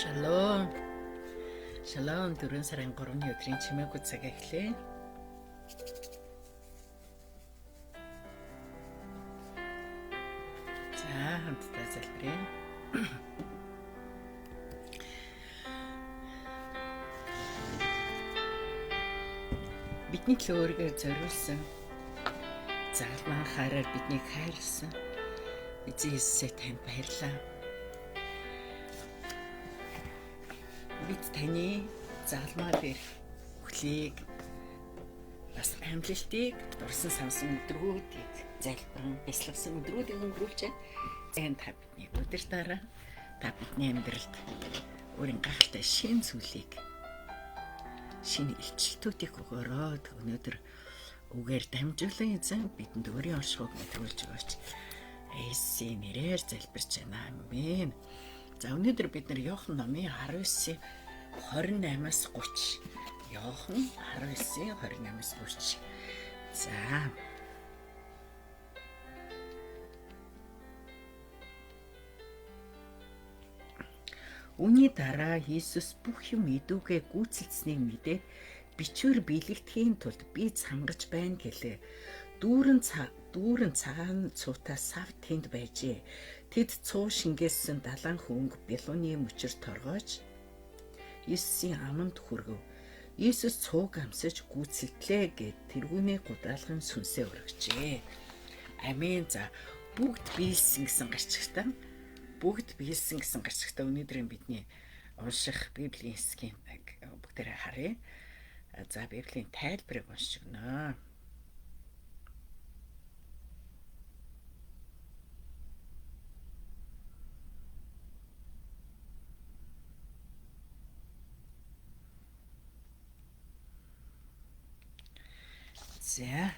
Шалом. Шалом 4 сарын 3-ны өдрийн чимээгүй цаг эхлэе. За хамтдаа залбирая. Бидний төлөө өөрийгөө зориулсан залмаа хараар биднийг хайрлсан эзэн Есүсээ танд баярлалаа. Бид таны залмаа дээр хүлээг бас амжилтыг дурсан самсан өдрүүдийг залбиран бясалгасан өдрүүдийг өнгөрүүлж байна. Та бидний удирдаараа та бидний амьдралд өөрийн гахалтай шин зүйлийг шинэ илчлэлтүүдийг өгөөрэй. Өнөөдөр үгээр дамжуулан эзэн бидэнд өөрийн оршихуйг мэдрүүлж өгөөч. Есүсийн нэрээр залбирч байна. Амен. За өнөөдөр бид нар Иохан номын 19-ийн 28-аас 30. Иохан 19-ийн 28-аас 30. За. Үүний дараа Иесус бүх юм идүүгээ гүйцэлдсэнийг мэдээд бичвэр биелэгдэхийн тулд би цангаж байна гэлээ. Дүүрэн цагаан цуутаа сав тэнд байжээ. Тэд цуу шингээсэн далайн хөнгө Белуны мөчөр торгоож Иесусийн аманд хүргэв. Иесус цууг амсаж гүйцэлдлээ гэд тэргүүний гудаалгын сүнсээ өргөжээ. Амен. За бүгд биелсэн гэсэн гарчигтаа өнөөдрийн бидний унших Библийн хэсгийг бүгдээрээ харъя. За Библийн тайлбарыг уншиж өгнө. За.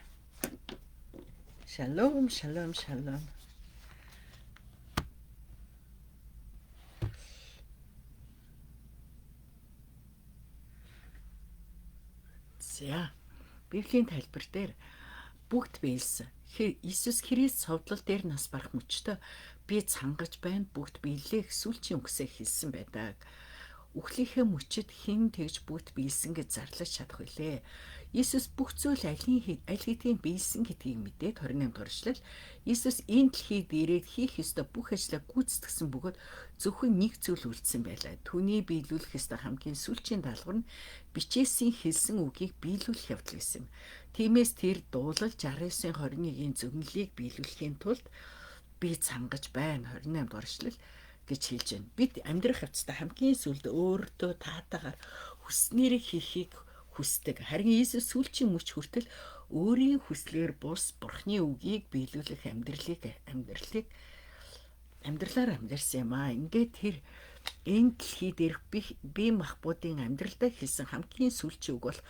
Шалом. За. Библийн тайлбар дээр бүгд биелсэн. Иесус Христ цовдлол дээр нас барах мөчтөө би цангаж байна. Бүгд биелээ сүүлчийн үгсээ хэлсэн байдаг. Үхлийнхээ мөчөд хэн тэгж бүгд биелсэн гэж зарлаж чадах вүлээ. Иесус бүх зүйл аль хэдийн биелсэн гэдгийг мэдээд 28 дугаар эшлэл Иесус энэ дэлхийд ирээд хийх ёстой бүх ажлаа гүйцэтгсэн бөгөөд зөвхөн нэг зүйл үлдсэн байлаа. Түүний биелүүлэх ёстой хамгийн сүүлчийн даалгавар нь бичээсийн хэлсэн үгийг биелүүлэх явдал гэсэн юм. Тиймээс тэр дуулал 69:21-ийн зөвнөлийг биелүүлэхийн тулд би цангаж байна. 28 дугаар эшлэл гэж хэлж байна. Бид амьдрах явцдаа хамгийн сүүлд өөртөө таатаагаар хүснээрээ хийхийг хүсдэг. Харин Иесус сүүлчийн мөч хүртэл өөрийн хүслээр бус Бурхны үгийг биелүүлэх амьдралаар амьдарсан юм аа. Ингээд тэр энэ дэлхий дээр бие махбодын амьдралдаа хэлсэн хамгийн сүүлчийн үг бол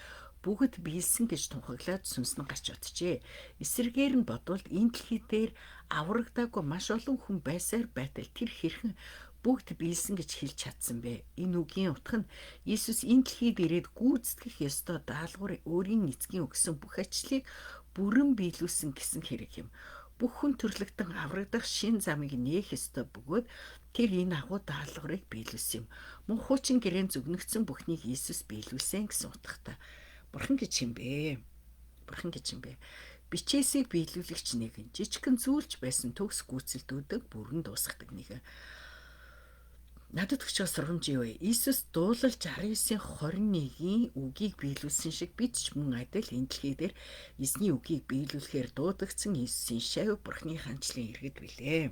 бүгд биелсэн гэж тунхаглаад сүнснэн гарч оджээ. Эсрэгээр нь бодвол энэ дэлхий дээр аврагдаагүй маш олон хүн байсаар байтал тэр хэрхэн бүгд биелсэн гэж хэлж чадсан бэ? Энэ үгийн утга нь Иесус энэ дэлхийд ирээд гүйцэтгэх ёстой даалгавар өөрийн эцгийн өгсөн бүх ажлыг бүрэн биелүүлсэн гэсэн хэрэг юм. Бүх хүн төрлөختөн аврагдах шин замыг нээх ёстой бөгөөд тэр энэ агуу даалгаврыг биелүүлсэн юм. Мөн хуучин гэрээнд зүгнэгдсэн бүхнийг Иесус биелүүлсэн гэсэн утгатай. Бурхан гэж юм бэ? Бичээсийг биелүүлэгч нэгэн жижигхэн зүйлж байсан төгс гүйцэлдүүдэг бүрэн дуусгадаг нэгэн. Надад өчигдөр сургамж юу вэ? Иесус дуулал 69:21-ийн үгийг биелүүлсэн шиг бид ч мөн адил энэ дэлхий дээр эзний үгийг биелүүлэхээр дуудагдсан Иесусийн шавь Бурхны хандлын иргэд билээ.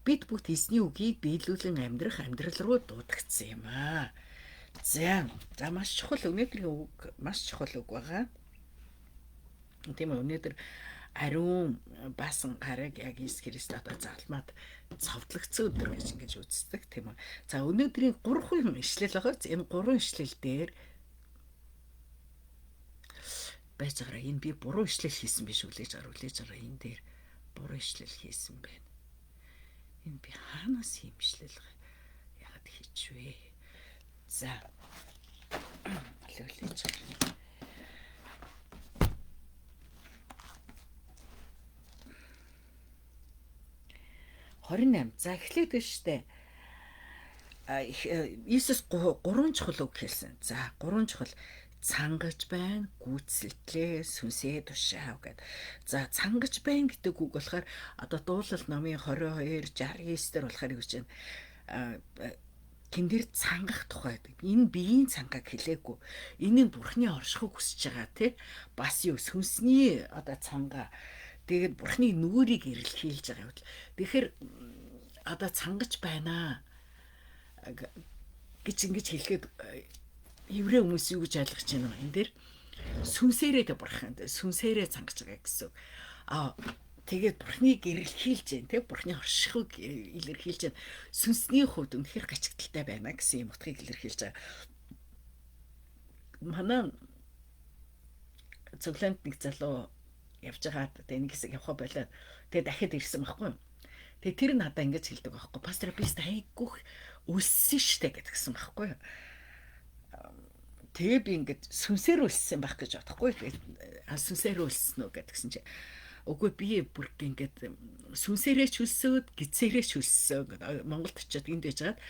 Бид бүгд эзний үгийг биелүүлэн амьдрах амьдрал руу дуудагдсан юм аа. За маш чухал өнөөдрийн үг маш чухал үг байгаа. Тийм үү, өнөөдөр ариун баасан гараг яг Иесус Христ одоо залмаад цовдлогдсон өдөр байж ингэж үздэг тийм үү. За өнөөдрийн 3 ишлэл байгаа. Энэ 3 ишлэл дээр байж байгаа. Энэ би буруу ишлэл хийсэн биш үлээж байгаа. Энэ дээр буруу ишлэл хийсэн байна. Энэ би хаанаас юм ишлэл яагаад хийчихвэ? За. Үлээж байгаа. 28. За эхлээд штэ. Иесус гурван чухал үг хэлсэн. За гурван чухал цангаж байна, гүйцэлдлээ, сүнсээ тушаав гэд. За цангаж байна гэдэг үг болохоор одоо дуулал номын 22 69 дээр болохоор юу гэж байна? Тэн дээр цангах тухай. Энэ биеийн цангааг хэлээгүй. Энэ нь Бурхны оршихыг хүсэж байгаа тий. Бас юу сүнсний одоо цангаа. Тэгээд Бурхны нүрийг эрэлхийлж байгаа юм. Тэгэхээр одоо цангаж байна гэж ингэж хэлэхэд еврей хүмүүс юу гэж ойлгож байна вэ? Энэ дээр сүнсээрээ бурхан сүнсээрээ цангаж байгаа гэсэн. Тэгээд Бурхныг эрэлхийлж जैन тий Бурхны оршихыг илэрхийлж जैन сүнсний хувьд үнэхээр гачигдaltaй байна гэсэн юм утгыг илэрхийлж байгаа. Манай цоглонд нэг залуу явж байгаа тэгээд нэг хэсэг явах болоод тэгээд дахиад ирсэн байхгүй юу. Тэгээд тэр надаа ингэж хэлдэг байхгүй. Пастор би айгүйх үлссэн штэ гэдгсэн байхгүй юу. Тэгээ би ингэж сүнсээр үлссэн байх гэж бодохгүй. Тэгээд сүнсээр үлссэн үү гэдгсэн чинь үгүй би бүр ингээд сүнсээрээ ч үлсөөд гизээрээ ч үлссэн. Монголд очиод энд байж байгаад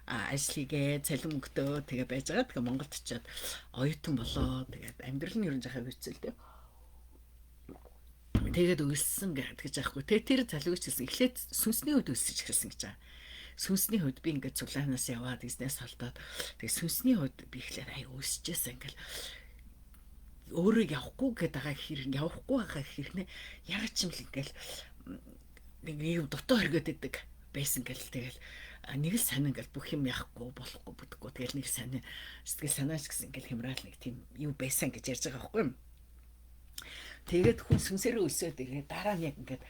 ажил хийгээ, цалин мөнгөтэй тэгээ байж байгаа. Тэгээ Монголд очиод оюутан болоо. Тэгээд амьдрал нь ер нь жахаа хэцэлтэй. Тэгээд үлссэн гэж аахгүй. Тэгээ тэр залууч хэлсэн. Эхлээд сүнсний үед үлсэж эхэлсэн гэж байгаа. Сүнсний хувьд би ингээд цуглаанаас яваад бизнес холдоод тэгээ сүнсний хувьд би эхлээд өсчихсэн ингээл өөрөө явахгүй байгаа хэрнээ яг ч юм л ингээл нэг юм дотоо хоригод идэг байсан гэл тэгэл нэг л сайн ингээл бүх юм яахгүй болохгүй бүдэггүй тэгэл нэг сайн сэтгэл санаач гэсэн ингээл хямраал нэг тийм юу байсан гэж ярьж байгаа байхгүй юм. Тэгээд хүн сүнсээрээ өсөөд ирээ дараа нь яг ингээд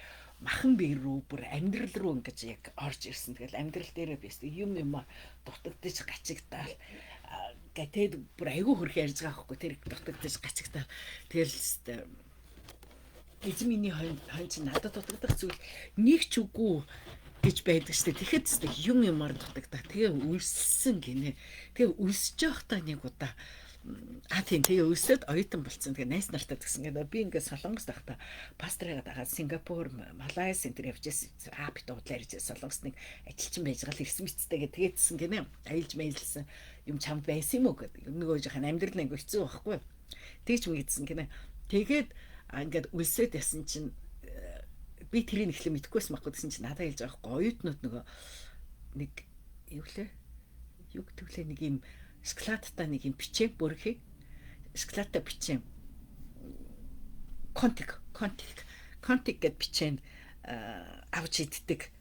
махан бие рүү бүр амьдрал руу ингэж яг орж ирсэн. Тэгэл амьдрал дээрээ биес юм дутагдаж гачигдаал гэдэг бүр айгүй хөрх ярьж байгаа байхгүй тэр дутагдаж гачигдаал тэгэл эзэмний хойно чи надад дутагдах зүйл нэг ч үгүй гэж байдаг штэ. Тэгэхэд юмар дутагдаа. Тэгээ үлссэн гинэ. Тэгээ үлсэж явахдаа нэг удаа тийм тэгээ өсөд оюутан болцсон. Тэгээ найз нартай гэсэн гэдэг. Би ингээд Солонгост байхдаа пастрыгаа дагаад Сингапур, Малайз энэ төр явж байсан. Бит удлаар ирж Солонгост нэг ажилчин байж гал ирсэн мэттэйгээ тэгээдсэн гинэ. Аялж мэйлсэн юм чамд байсан юм уу гэдэг. Нөгөө жоохон амьдрал нэг хэцүү байхгүй. Тэгж мэгдсэн гинэ. Тэгээд ингээд үлсээд ясан чинь би тэрийг ихлэ мэдхгүйсэн байхгүй гэсэн чинь надад хэлж байгаа байхгүй. Оюутнууд нөгөө нэг юу лээ? Юу гэдгэлээ нэг юм шоколадтай нэг юм бичээ бүрхий шоколадтай бичээ контик гэд бичээнд авч иддэг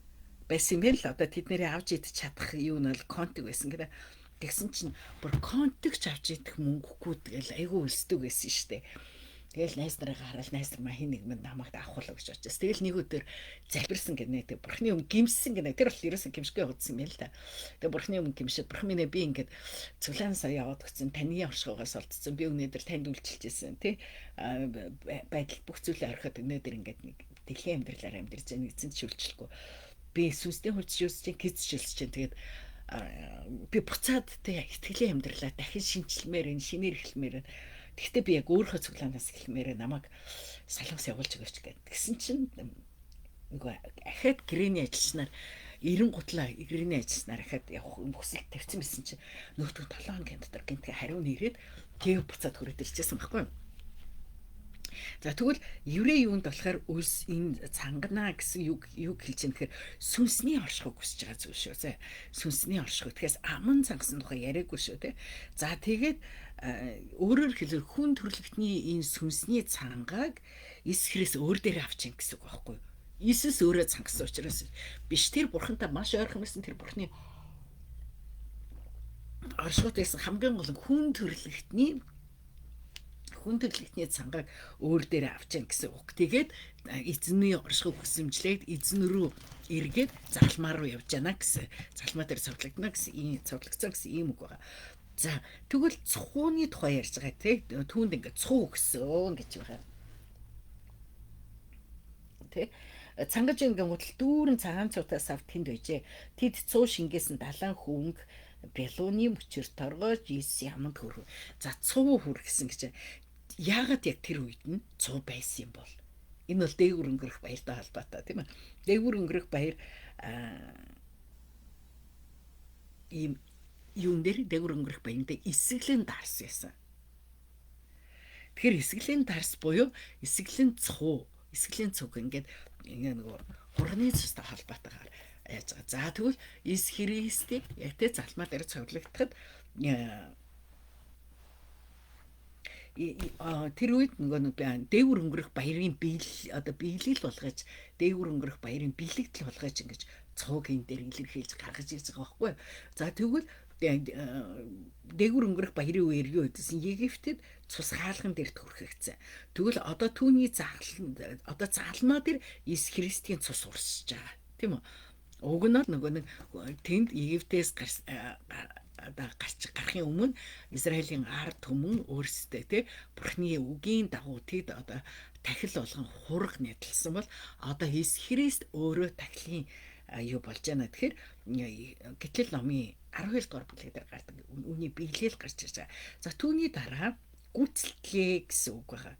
байсан юм л одоо тэднэрээ авч идэж чадах юу нь бол контик байсан гэдэг. Тэгсэн чинь бүр контик ч авч идэх мөнгөгүй тэгэл айгүй үлсдэг байсан штэ. Тэгэл найз нарыг хараад найз нар маа хин нэг минь намайг авахулаа гэж бодчихсон. Тэгэл нэг өдөр залбирсан гэнэ. Тэг Бурхны өмнө гимссэн гэнэ. Тэр бол ерөөсөн гимшгүй явагдсан юм л да. Тэг Бурхны өмнө гимшээд Бурхан минь би ингээд цуглаанасаа яваад өгсөн. Таны оршихоогоос олдсон. Би өнөөдөр танд үйлчилжсэн тий. Байдал бүх зүйлээ орхиод өнөөдөр ингээд нэг дэлхийн амьдралаар амьдарч байгаа нэгэн ч үйлчлэхгүй. Би сүнсний хувьд шүүсэж гиз шилсэж тэгээд би буцаад тий итгэлийн амьдралаа дахин шинжилмээр шинээр эхлэмээр Гэхдээ би яг өөрөө цуглаанаас эхлэмээрээ намайг Солонгос явуулж өгөөч гэсэн чинь нөгөө ахаад гэрээний ажилчнаар 90 гутлаа гэрээний ажилчнаар ахаад явах хүсэл тавьсан байсан чинь нөтгөө 7 хоногийн дотор гинтгээ хариу нэрээд тэг буцаад хүрээд ирчихсэн байхгүй юу. За тэгвэл еврей юунд болохоор үлс энэ цангана гэсэн үг хэлж байгаа нөхөр сүнсний оршихыг хүсэж байгаа зүйл шүү зэ. Сүнсний орших. Тэгээс аман цангасан тухай яриаггүй шүү те. За тэгээд өөрөөр хэлбэл хүн төрлөختний энэ сүнсний цангааг Иесус өөр дээр авчин гэсэн үг байхгүй юу? Иесус өөрөө цангасан учраас биш тэр бурхантай маш ойрхон байсан тэр бурхны оршихуйд байсан хамгийн гол хүн төрлөختний цангааг өөр дээр авчин гэсэн үг. Тэгээд эзний оршихуйг хүсэмжлээд эзэн рүү эргээд залмаа руу явж яана гэсэн. Залмаа дээр цовдлогдно гэсэн цовдлогцсон гэсэн ийм үг байгаа. За тэгвэл цухууны тухай ярьж байгаа тий. Түүнд ингээд цуу гэсэн гэж байгаа. Тэ цангаж ингээд гутал дүүрэн цагаан цуутаас авт тэнд байжээ. Тэд цуу шингээсэн далайн хөнгө Белуны мөчөр торгож Иесус яманд хөрв. За цуу хүр гэсэн гэж. Яагаад яг тэр үед нь цуу байсан юм бол? Энэ бол дээгүр өнгөрөх баяртай холбоотой тийм ээ. Дээгүр өнгөрөх баяр ийм юун дээр дээгүр өнгөрөх баяндаа эсгэлэн дарс ясан. Тэгэхээр эсгэлэн дарс буюу эсгэлэн цуу, эсгэлэн цуг ингээд нөгөө хурганы цустай холбоотойгоор яаж байгаа. За тэгвэл Иес Христийг яг тэ залмаа дээр цовлогдоход тэр үед нөгөө дээгүр өнгөрөх баярын биелэл болгож дээгүр өнгөрөх баярын бэлэгдэл болгож ингэж цууг энэ дээр илэрхийлж гаргаж ирж байгаа байхгүй. За тэгвэл дээгүр өнгөрөх баярын үеэр юу гэдсэн Египтэд цус хаалган дээр төрхөгцсөн. Тэгвэл одоо түүний заалмаа дээр Иес Христийн цус урсж байгаа. Тийм үү? Уг нь нөгөө нэг тэнд Египтээс гарахын өмнө Израилийн ард түмэн өөрсдөө тий Бурхны үгийн дагуу тэд одоо тахил болгон хураг нэдэлсэн бол одоо Иес Христ өөрөө тахилын юу болж байна. Тэгэхээр Гитлэл номын 12 дугаар бүлэг дээр гардаг үүний биелэл гарч ирж байгаа. За түүний дараа гүйцэлтлээ гэсэн үг байгаа.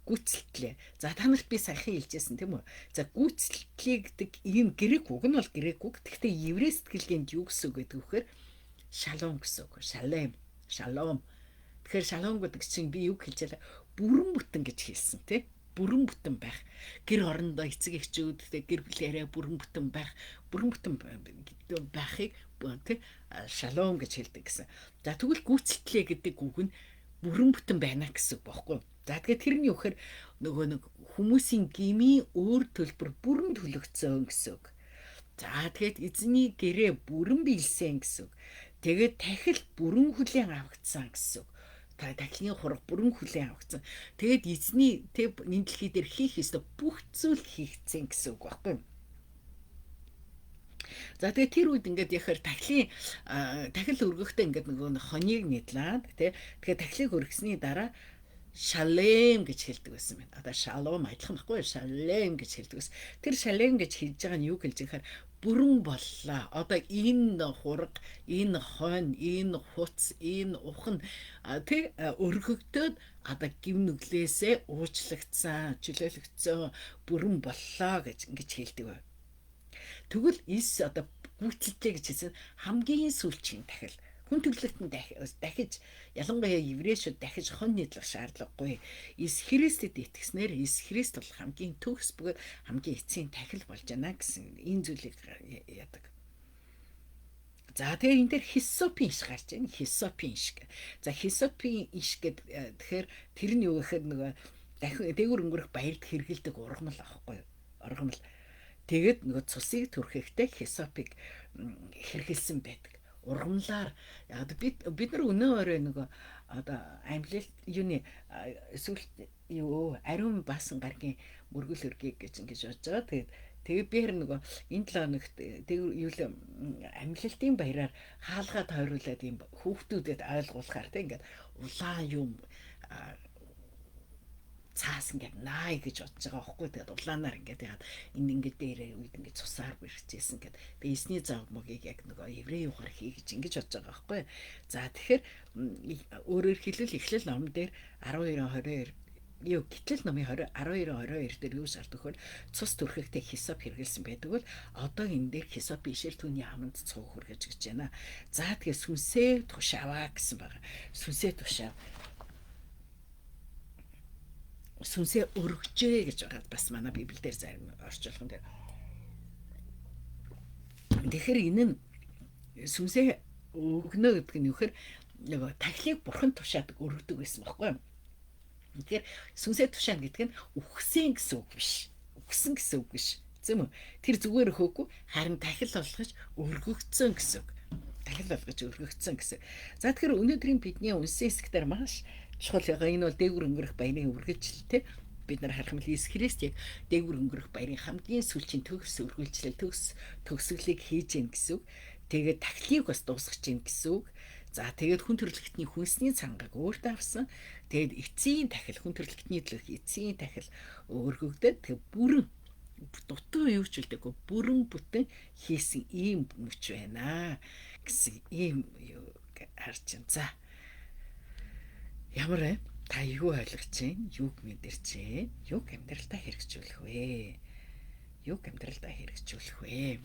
Гүйцэлтлээ. За та нарт би саяхан хэлжсэн тийм үү? За гүйцэлтлээ гэдэг ийм грек үг нь бол грек үг. Гэхдээ еврей сэтгэлгээнд юу гэсэн үг гэдэг вэхээр шалом гэсэн үг. Шалом. Тэгэхээр шалом гэдэг чинь би юу хэлж байгаа? Бүрэн бүтэн гэж хэлсэн тийм. Бүрэн бүтэн байх. Гэр орондоо эцэг эхчүүд гэр бүлээрээ бүрэн бүтэн байх. Бүрэн бүтэн байхыг тийм шалом гэж хэлдэг гэсэн. За тэгвэл гүйцэлтлээ гэдэг үг нь бүрэн бүтэн байна гэсэн үг байхгүй. За тэгээд тэрний үхээр нөгөө нэг хүмүүсийн гмийн өөр төлбөр бүрэн төлөгдсөн гэсэн үг. За тэгээд эзний гэрээ бүрэн биелсэн гэсэн үг. Тэгээд тахил бүрэн хүлээн авагдсан гэсэн үг. Тахилын хураг бүрэн хүлээн авагдсан. Тэгээд эзний энэ дэлхий дээр хийх ёстой бүх зүйл хийгдсэн гэсэн үг байхгүй. За тэгээд тэр үед ингээд яхаар тахил өргөхдөө ингээд нөгөө хоньыг нэдлээд тэгээд тахилыг өргөсний дараа шалем гэж хэлдэг байсан байна. Одоо шалом адилхан байхгүй шалем гэж хэлдэг байсан. Тэр шалем гэж хэлж байгаа нь юу хэлж байхаар бүрэн боллоо. Одоо энэ хураг, энэ хонь, энэ хуц, энэ ухан өргөгдөөд одоо гим нүглээсээ уучлагдсан, чөлөөлөгдсөн, бүрэн боллоо гэж ингэж хэлдэг бай. Тэгвэл Иес одоо гүйцэлтэй гэж хэлсэн хамгийн сүүлчийн тахил. Хүн төрлөختөнд дахиж ялангуяа еврейчүүд дахиж хон нийтлэх шаардлагагүй. Иес Христэд итгэснээр Иес Христ бол хамгийн төгс бөгөөд хамгийн эцсийн тахил болж байна гэсэн энэ зүйлийг яадаг. За тэгээ энэ дээр хисопын иш гарч байна. Хисопын иш. За хисопын иш гэдэг тэгэхээр тэр нь юу гэхээр нөгөө дахин дээгүр өнгөрөх баярд хэргэлдэг ургамал аахгүй. Ургамал. Тэгээд нөгөө цусыг түрхэхдээ хисопыг хэргэлсэн байдаг. Ургамлаар яг бид нар өнөө өрөө нөгөө одоо амлилт юуны эсвэл юу ариун баасан гаргийн мөргөл өргийг гэж ингэж бодож байгаа. Тэгээд би хэрэг нөгөө энэ 7 хоногт юу л амлилтын баяраар хаалгаа тойруулаад юм хүүхдүүдэд ойлгуулахаар тийм ингээд улаан юм цаас ингээд наай гэж бодож байгаа байхгүй. Тэгээд улаанаар ингээд яагаад энэ ингээд дээрээ үед ингээд цусаар бэрхжсэн гэдэг. Тэгээд эсний зав могийг яг нөгөө еврей ухаар хий гэж ингэж бодож байгаа байхгүй. За тэгэхээр өөрөөр хэлбэл Эхлэл ном дээр 12:22 юу Гитлэл номын 12:22 дээр юу шаард өгөхөөр цус төрхөйтэй хисап хэрэгэлсэн байдаг бол одоо энэ дээр хисап бишэл түүний аманд цуг хүргэж гэж байна. За тэгээ сүнсээ тушааваа гэсэн байгаа. Сүнсээ тушаав. Сүнсээ өргөжээ гэж байгаа бас манай Библиэлд зарим орчуулган дээр. Тэгэхээр энэ нь сүнсээ өгнө гэдэг нь юу гэхээр нөгөө тахилыг бурхан тушаадаг өргөдөг байсан байхгүй юу? Тэгэхээр сүнсээ тушаана гэдэг нь үхсэн гэсэн үг биш. Үхсэн гэсэн үг биш. Тийм үү? Тэр зүгээр өгөөгүй харин тахил болгож өргөгдсөн гэсэн үг. Тахил болгож өргөгдсөн гэсэн. За тэгэхээр өнөөдрийн бидний үнсэн хэсгээр маш чухал байгаа. Энэ бол дээгүр өнгөрөх баярын үргэлжлэлтэй. Бид нар харах юм бол Иес Христ яг дээгүр өнгөрөх баярын хамгийн сүүлчийн төгс үргэлжлэл төгсгөлийг хийж гин гэсэн үг. Тэгээд тахилыг бас дуусгаж гин гэсэн үг. За тэгээд хүн төрөлхтний хүнсний цангааг өөртөө авсан. Тэгээд эцсийн тахил хүн төрөлхтний төлөх эцсийн тахил өргөгдөд тэгээд бүрэн дутуу юу ч үлдээгүй бүрэн бүтэн хийсэн ийм мөч байна гэсэн ийм юу харж байна. За ямар вэ? Та юу ойлгож байна? Юуг мэдэрч байна? Юуг амьдралдаа хэрэгжүүлэх вэ? Юуг амьдралдаа хэрэгжүүлэх вэ?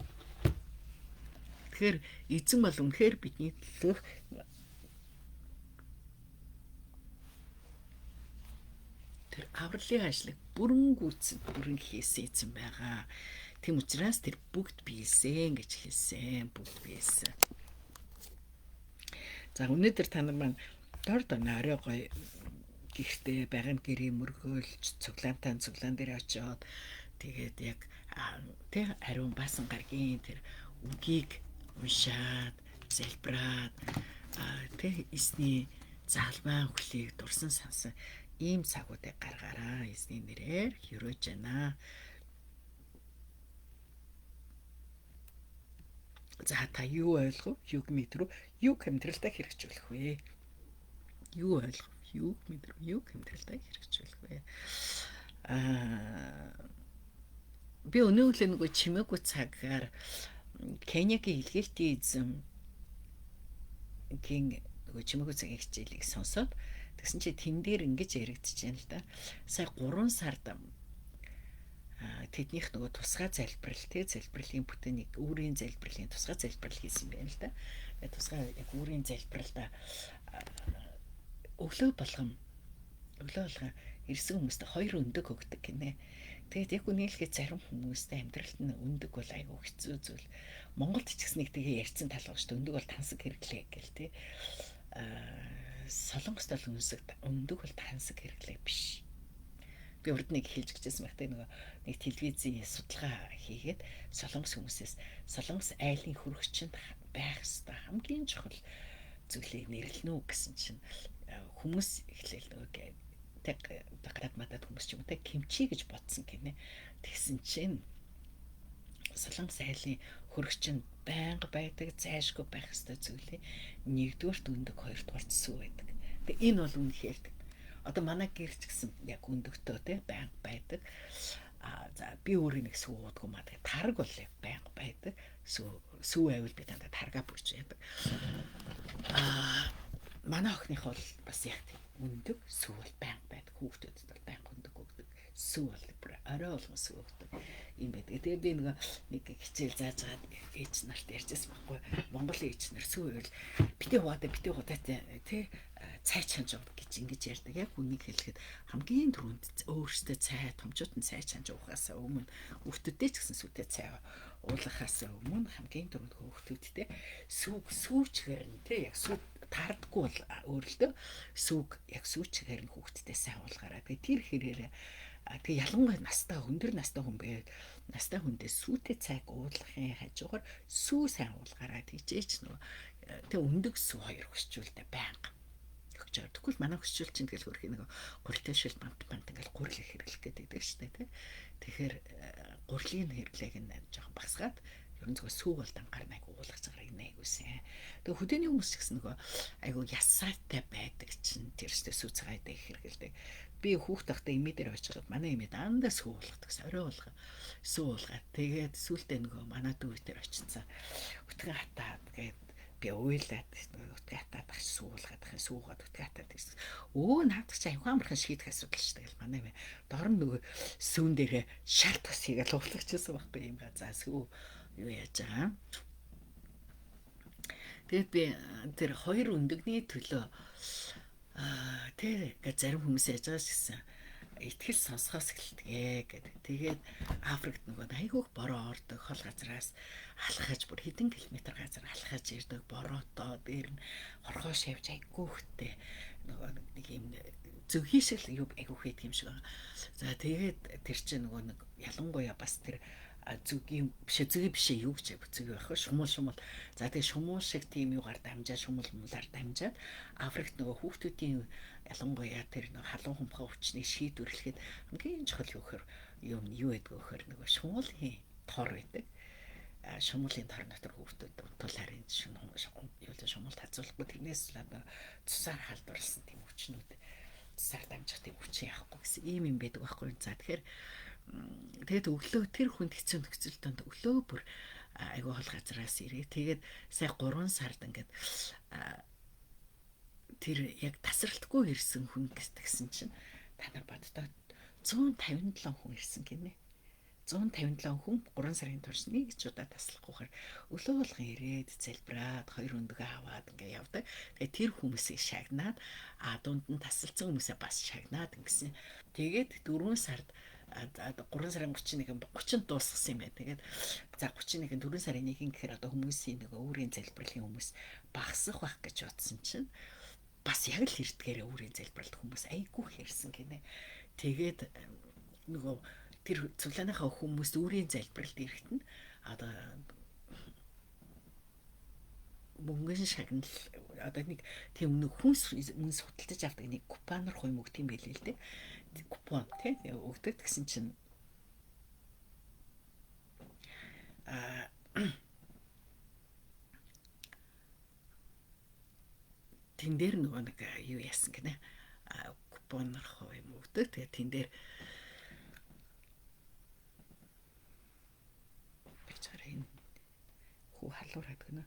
Тэгэхээр эзэн бол үнэхээр бидний төлөө тэр авралын ажлыг бүрэн гүйцэд бүрэн хийсэн эзэн байгаа. Тийм учраас тэр бүгд биелсэн гэж хэлсэн. Бүгд биелсэн. За өнөөдөр та нар маань дор орой гоё гэртээ байгаа гэрийн мөргөөлж цуглаантай цуглаан дээр очиод тэгээд яг тэг ариун баасан гаргийн тэр үгийг уншаад залбираад тэг эсний залмаа хүлийг дурсан сансан ийм цагуудыг гаргаараа эзний нэрээр хөрөөж байна. За та юу ойлгов? Юуг мэдрв? Юуг амьдралдаа хэрэгжүүлэх вэ? Юу ойлгов? Юуг мэдрв? Юуг амьдралдаа хэрэгжүүлэх вэ? Би өнөөлөө нөгөө чимээгүй цагаар Кениягийн илгээлтийн эзэн гин нөгөө чимээгүй цагийн хичээлийг сонсоод тэгсэн чи тэн дээр ингэж яригдчихэж байна л да. Сая 3 сард тэднийх нөгөө тусгай залбирал залбирлын бүтээнийг өөрийн залбирлын тусгай залбирал хийсэн байна л да. Тусгай яг өөрийн залбиралда өглөө болгон ирсэн хүмүүстээ 2 өндөг өгдөг гинэ. Тэгээд яг үнэхээр зарим хүмүүстэй амьдралд нь өндөг бол айгүй хэцүү зүйл. Монголд ч гэсэн нэг тэгээ ярьсан талбай шүү дээ. Өндөг бол тансаг хэрэглээ гэл тий. Солонгост бол өндөг бол тансаг хэрэглээ биш. Би урд нэг хэлж гिचсэн багтаа нэг телевизийн судалгаа хийгээд солонгос хүмүүсээс солонгос айлын хөрөгчөнд байх ёстой хамгийн чухал зүйлийг нэрлэнэ үү гэсэн чинь хүмүүс эхлээл нөгөө гадаад мадад хүмүүс ч юм уу те кимчи гэж бодсон гинэ. Тэгсэн чинь солонгос айлын хөрөгчөнд байнга байдаг зайшгүй байх ёстой зүйлээ нэгдүгээрт өндөг, хоёрдугаарт сүү байдаг. Тэгээ энэ бол үнэхээр одоо манай гэрч гэсэн яг өндөгтөө те байнга байдаг. За би өөрөө нэг сүү уудгүй маа тэгээ тараг бол байнга байдаг. Сүү байвал би дандаа таргаа бүрж яадаг. Манай охиных бол бас яг тийм өндөг сүү бол байнга байдаг. Хүүхдүүдэд бол байнга өндөг өгдөг. Сүү бол бүр орой болгон сүү өгдөг юм байдаг. Тэгээ би нэг хичээл зааж байгаа ээж нарт ярьжсэн байхгүй. Монголын ээж нар сүү байвал битээ хуудаа тий цай чанж гэж ингэж ярьдаг. Яг үнийг хэлэхэд хамгийн түрүүнд өөрөөсөө цай томчууд нь цай чанж уухаас өмнө хүүхдүүдтэй ч гэсэн сүүтэй цай уулгахаас өмнө хамгийн түрүүнд хүүхдүүдтэй сүүчгээр нь тий яг сүү таардаггүй бол өөрөлдөө сүүг яг сүүчгээр нь хүүхдтэй сайн уулгаараа. Тэгээ тэр хэрээр тэгээ ялангуяа өндөр настай хүн байгаад настай хүндээ сүүтэй цайг уулгахын хажуугаар сүү сайн уулгаараа тийжээч нөгөө тэгээ өндөг сүү хоёр хөшчүүлдэ байнга. Тэгвэл манай хөшчүүл чинь тэгэл хөрх нэг гурилтай шил бант ингээл гурил хэрэглэх гэдэг штэ тий. Тэгэхээр гурилын хэрэглээг нь жоохон багсгаад ер нь зөвхөн сүү бол дангаар айгу уулгах цагаар айгусэн. Тэгээ хөдөөний хүмүүс ч гэсэн нөгөө айгу ясаатай байдаг чинь тэр штэ сүү цагаадаа хэрэглэдэг. Би хүүхд тахта имээ дээр очиод манай имээ дандаа сүү уулгадаг орой уулга сүү уулгаад тэгээд сүүлдээ нөгөө манай дүү дээр очицсан өтгөн хатаад тэгээд би уйлаад өтгөн хатаад багш суулгаад ахын суугаад өтгөн хатаад гэсэн. Наадаг чи аюу амархан шийдэх асуудал шүү дээ. Манай имээ дор нь нөгөө сүүн дээрээ шар тус хийгээл уулгачсан байхгүй юм за сүү юу яаж байгаа. Тэгээд би тэр 2 өндөгний төлөө тэр зарим хүмүүс яаж байгаа гэсэн итгэл сонсохоос эхэлдэг гэдэг. Тэгээд Африкт нөгөө айгүйх бороо ордог хол газраас алхаж бүр хэдэн километр газар алхаж ирдэг бороотоо дээр нь хорхоо шавж айгүйхтэй нөгөө нэг юм зөв хийшэл юу айгүйх хийдэг юм шиг байна. За тэгээд тэр чинь нөгөө нэг ялангуяа бас тэр зүгийн биш юу гэж зүг байх шумуул. За тэгээ шумуул шиг тийм юугаар дамжаад шумуул муулаар дамжаад Африкт нөгөө хүүхдүүдийн ялангуяа тэр нөгөө халуун хумхаа өвчнийг шийдвэрлэхэд хамгийн чухал юу гэдэг вөхөр нөгөө шумуулын тор байдаг. Шумуулын тор дотор хүүхдүүд тулаарын шумуул хазуулахгүй тэрнээс цусаар халдварласан тийм өвчнүүд цусаар дамжих тийм өвчин явахгүй гэсэн ийм байдаг байхгүй. За тэгэхээр тэгээд өглөө тэр хүнд хэцүү нөхцөл донд өглөө бүр айгүй хол газараас ирээ. Тэгээд сая 3 сард ингээд тэр яг тасралтгүй ирсэн хүн гэсэн чинь та нар боддоо 157 хүн ирсэн гинэ. 157 хүн 3 сарын турш нэг ч удаа таслахгүйгээр өглөө болгон ирээд залбираад 2 өндөгөө аваад ингээ явдаг. Тэгээ тэр хүмүүсийг шагнаад дунд нь тасалсан хүмүүсээ бас шагнаад ингэсэн. Тэгээд 4 сард 3 сарын 31 дуусгасан юм байна. Тэгээд за 31 4 сарын 1 гэхээр одоо хүмүүсийн нөгөө өөрийн залбирлын хүмүүс багасах байх гэж бодсон чинь бас яг л эрдгээрээ өөрийн залбиралт хүмүүс айгүй хэрсэн гинэ. Тэгээд нөгөө тэр цуглааныхаа хүмүүс өөрийн залбиралд ирэхэд нь одоо мөнгөн шагнал одоо нэг тийм нэг хүнс судалдаж авдаг нэг купонор хой мөгт юм байлээ л дээ. Купон тий өгдөг гэсэн чинь тэн дээр нөгөө нэг юу яасан гинэ купонор хой мөгдөг. Тэгээ тэн дээр хүү халуураад гэнэ.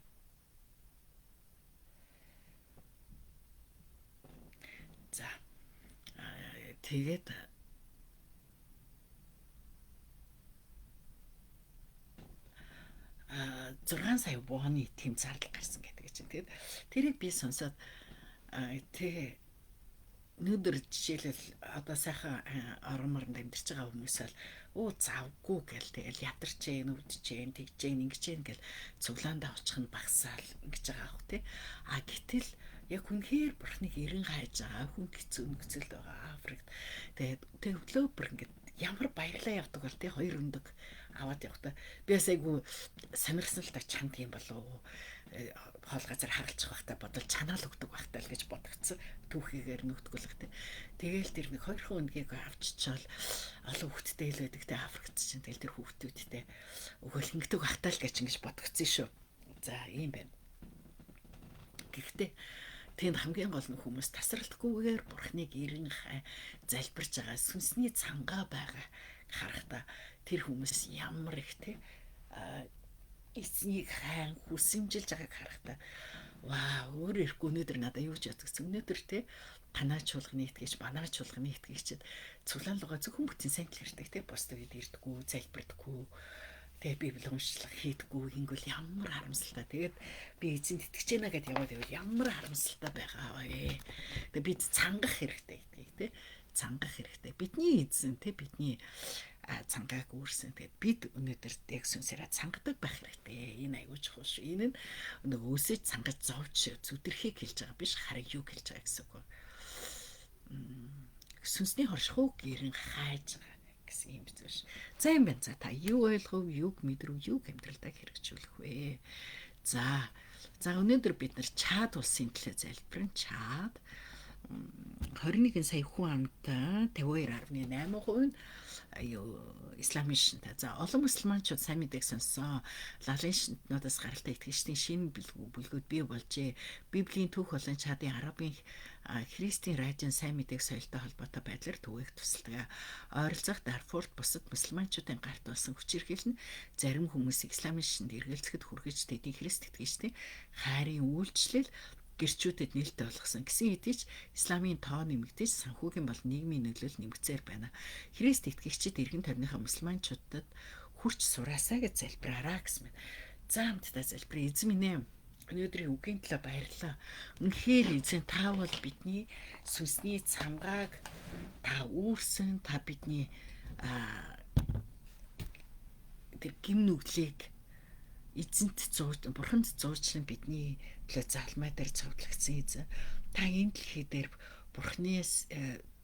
За тэгээд 6 сая воны тэм зардал гарсан гэдэг чинь. Тэгээд тэрийг би сонсоод тэгээ өнөөдөр жишээлбэл одоо сайхан орон морнд амьдарч байгаа хүмүүсээ завгүй гэл тэгэл ядарч нүдж тэгж ингэж гэл цуглаандаа очих нь багсаал ингэж байгаа ах тий. Гэтэл яг үнэхээр бурхныг эрен хайж байгаа хүн хэцүү нөхцөлд байгаа Африкт. Тэгээд өглөө бүр ингэ ямар баярлаа явдаг бол тий 2 өндөг аваад явахдаа би бас айгу сонирхсан л та чанд юм болов хоол газар харгалчих байхдаа бодол чанаал өгдөг байхдаа л гэж бодгцсан түүхийгээр нүгтгүүлэхтэй. Тэгээл тэр нэг 2 өнгийг авчичаал олон хүүхдтэй л байдаг те Африкт чинь тэгэл тэр хүүхдүүдтэй өгөөл ингэдэг байхдаа л гэж ингэж бодгцсан шүү. За ийм байна. Гэхдээ тэнд хамгийн гол нь хүмүүс тасралтгүйгээр бурхныг эрен хай залбирж байгаа сүнсний цангаа байгаа харахтаа тэр хүмүүс ямар их те эцнийг хайн хүсэмжилж байгааг харахтаа ваа өөр ирэхгүй өнөөдөр надад юу ч ядгсан өнөөдөр те танаа чуулганы итгэж манаа чуулганы итгэгчд цуглаан лугаа зөвхөн бүтэн сайн л ирдэг те бусдад ирдэггүй залбирдаггүй тэгээ библи уншлах хийдэггүй ингэвэл ямар харамсалтай. Тэгээд би эзэнд итгэж байна гэдээ яваад байвал ямар харамсалтай байгаа вэ. Тэгээд бид цангах хэрэгтэй гэдгийг те цангах хэрэгтэй. Бидний эзэн те бидний цангааг үүрсэн. Тэгээд бид өнөөдөр яг сүнсээрээ цангадаг байх хэрэгтэй. Энэ аягүй чухал шүү. Энэ нь нэг өсөж цангаж зовж зүдэрхийг хэлж байгаа биш харин юу хэлж байгаа гэсэн үг. Сүнсний хоршихуг гэрэн хайж байгаа гэсэн юм биш. За юм байна. За та юу ойлгов, юуг мэдрв, юуг амьдралдаа хэрэгжүүлэх вэ? За өнөөдөр бид нар Чад улсын төлөө залбирэн Чад 21 сая хүн амтай 52.8% исламын шинтэй. За олон мусульманчууд сайн мэдээг сонссон. Лалын шинтнуудаас гаралтай итгэгчдийн шинэ бүлгүүд бий болжээ. Библийн түүх болон Чадын арабын христийн радион сайн мэдээг соёлтой холбоотой байдлаар түгээх тусалдаг. Ойролцоох Дарфурт бусад мусульманчуудын гарт болсон хүчирхийлэл нь зарим хүмүүсийг исламын шинд эргэлзэхэд хүргэж тэдний христ итгэгчдийн хайрын үйлчлэл гэрчүүдэд нээлттэй болгосон гэсэн хэдий ч исламын тоо нэмэгдэж санхүүгийн бол нийгмийн нөлөөлөл нэмэгцээр байна. Христ итгэгчид эргэн тойрныхаа мусульманчуудад хүрч сураасаа гэж залбираараа гэсэн мэт. За хамтдаа залбирая. Эзэн минь ээ. Өнөөдрийн үгийн төлөө баярлалаа. Үнэхээр эзэн та бол бидний сүнсний цангааг та үүрсэн, та бидний тэр гим нүглийг эзэнт бурханд зуурчлан бидний төлөө залмай дээр цовдлогдсон эзэн. Та энэ дэлхий дээр бурхнаас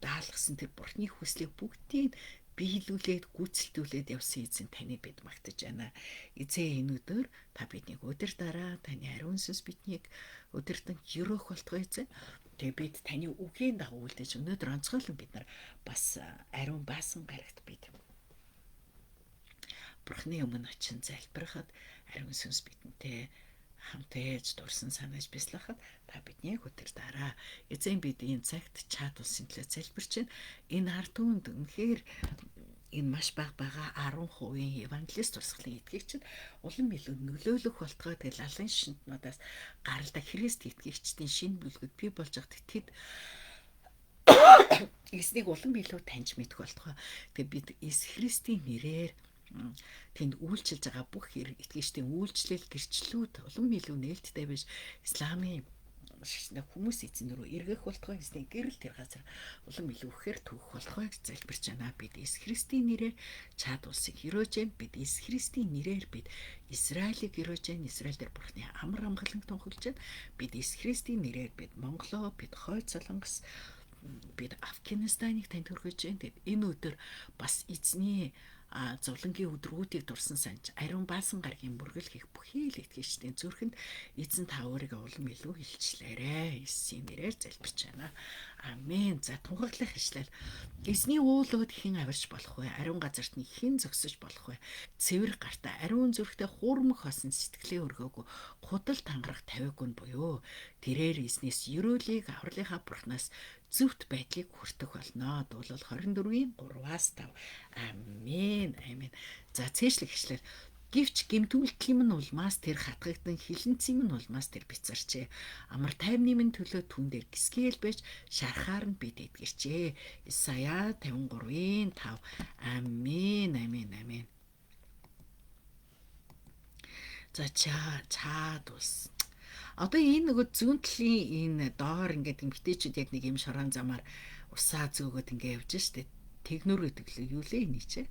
даалгасан тэр бурхны хүслийг бүгдийг биелүүлээд гүйцэлдүүлээд явсан эзэн таны бид магтаж байна. Эзэн энэ өдөр та биднийг өдөр дараа таны ариун сүнс биднийг өдөртөн өрөөх болтугай эзэн. Тэгээ бид таны үгийн дагуу үлдээж өнөөдөр онцгойлон бид нар бас ариун баасан гарагт бид бурхны өмнө очин залбирахад ариун сүнс бидэнтэй хамт ээж дурсан санаж бяцлахад та бидний өдөр дараа эзэн бид энэ цагт Чад улсын төлөө залбирч байна. Энэ ард түмэнд үнэхээр энэ маш бага 10% евангелист тусгалын итгэгчид улам илүү нөлөөлөх болтгой. Тэгэл лалын шинтнуудаас гаралтай христ итгэгчдийн шинэ бүлгүүд бий болж байгаа тэд эснийг улам илүү таньж мэдэх болтгой. Тэгээ бид эс христийн нэрээр тэнд үйлчилж байгаа бүх итгэжтийн үйлчлэл гэрчлүүд улам илүү нээлттэй биш. Исламын хүмүүс эзэн рүү эргэх болтугай гэсний гэрэл тэр газар улам илүү ихээр түүх болохгүй гэж залбирч байна. Бид Иесус Христийн нэрээр Чад улсыг хөрөөж байна. Бид Иесус Христийн нэрээр бид Израилийг хөрөөж байна. Израиль дээр Бурхны амар амгалан тунхаглаж байна. Бид Иесус Христийн нэрээр бид Монголоо, бид Хойд Солонгос, бид Афганистаныг танд хүргэж байна. Тэгэд энэ өдөр бас эзний зовлонгийн өдрүүдийг дурсан санж ариун баасан гарагийн мөргөл хийх бүхий л итгэжтийн зүрхэнд эзэн та өөрийгөө улам илүү илчлээрэй. Иесийн нэрээр залбирч байна. Амен. За тунхаглах ишлэл. Эзний уулууд хэн авирч болох вэ? Ариун газарт нь хэн зөксөж болох вэ? Цэвэр гартаа ариун зүрхтэй хуурмаг хосон сэтгэлээ өргөөгүй худал тангарах тавиагүй нь буюу тэрээр эзнээс ерөөлийг авралынхаа бурхнаас зөвхт байдлыг хүртэх болно. Дуулал 24-ийн 3-5. Амен. Амен. За цээжлэх ишлэл. Гэвч гэмтүүлтгэм нь улмаас тэр хатгагдан хилэнцэм нь улмаас тэр бицарчээ. Амар тайвны минь төлөө түн дээр гисгээл байж шархаар нь бид эдгэрчээ. Исая 53-ийн 5. Амен. Амен. Амен. За чад улс. Одоо энэ нөгөө зүүн талын энэ доор ингээд эмгтээчүүд яг нэг юм шорон замаар усаа зөөгөөд ингээд явж штэ. Тэгнүр гэдэг л юу лээ энэ чи?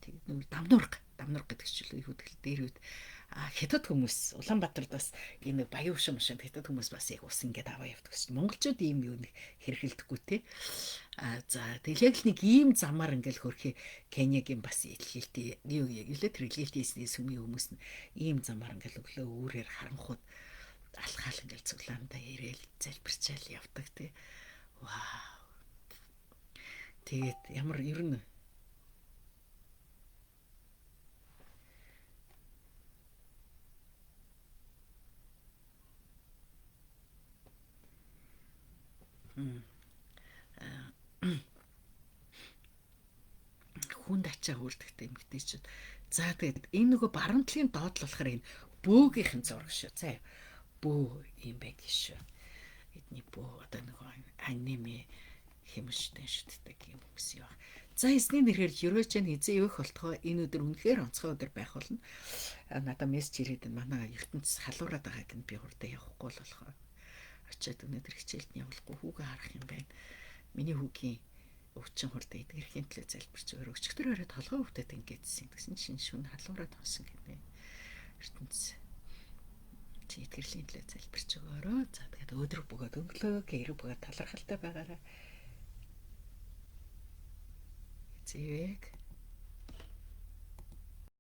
Тэгнүр дамнуурга гэдэг чөлөө юу гэдэг дээр үед хятад хүмүүс Улаанбаатарт бас энэ баян шум шин хятад хүмүүс бас яг ус ингээд аваа явдаг шүү. Монголчууд ийм юу нэг хэрхэлдэггүй те. За тэгэл яг л нэг ийм замаар ингээд хөрхи Кениягийн бас илгээлтэй юу тэр илгээлтийн сүмийн хүмүүс нь ийм замаар ингээд өглөө өөрөөр харанхууд алхаал ингээл цуглаандаа ирээл залбирчаал явдаг тий. Вау. Тэгээд ямар ер нь хүнд ачаа хүрдэгтэй эмгтээчүүд. За тэгээд энэ нөгөө барамтлын доод л болохоор энэ бөөгийн зураг шүү. За бөө юм байдаг шүү. Эдний бөө одоо нэг аниме хэмжтэй шүтдэг юм хүмүүс яа. За эзний нэрээр ерөөж нь хизээ өөх болтгоо энэ өдөр үнэхээр онцгой өдөр байх болно. Надаа мессеж ирээд манай ертөнцийн халуураад байгааг нь би хурдан явахгүй л болохоор очиад өнөөдөр хичээлд нь явуулахгүй хүүгээ харах юм байна. Миний хүүгийн өвчин хурдан эдгэрхийн төлөө залбирч өөрөө өчигдөр орой толгой өвдөд ингэдсэн гэсэн чинь шүн халуураад хонсон гэдэг. ертөнцийн эдгэрлийн төлөө залбирч өгөөрөө. За тэгээд өдөр бөгөөд өнгөлөө гэр бөгөөд талархалтай байгаарай. Эцэг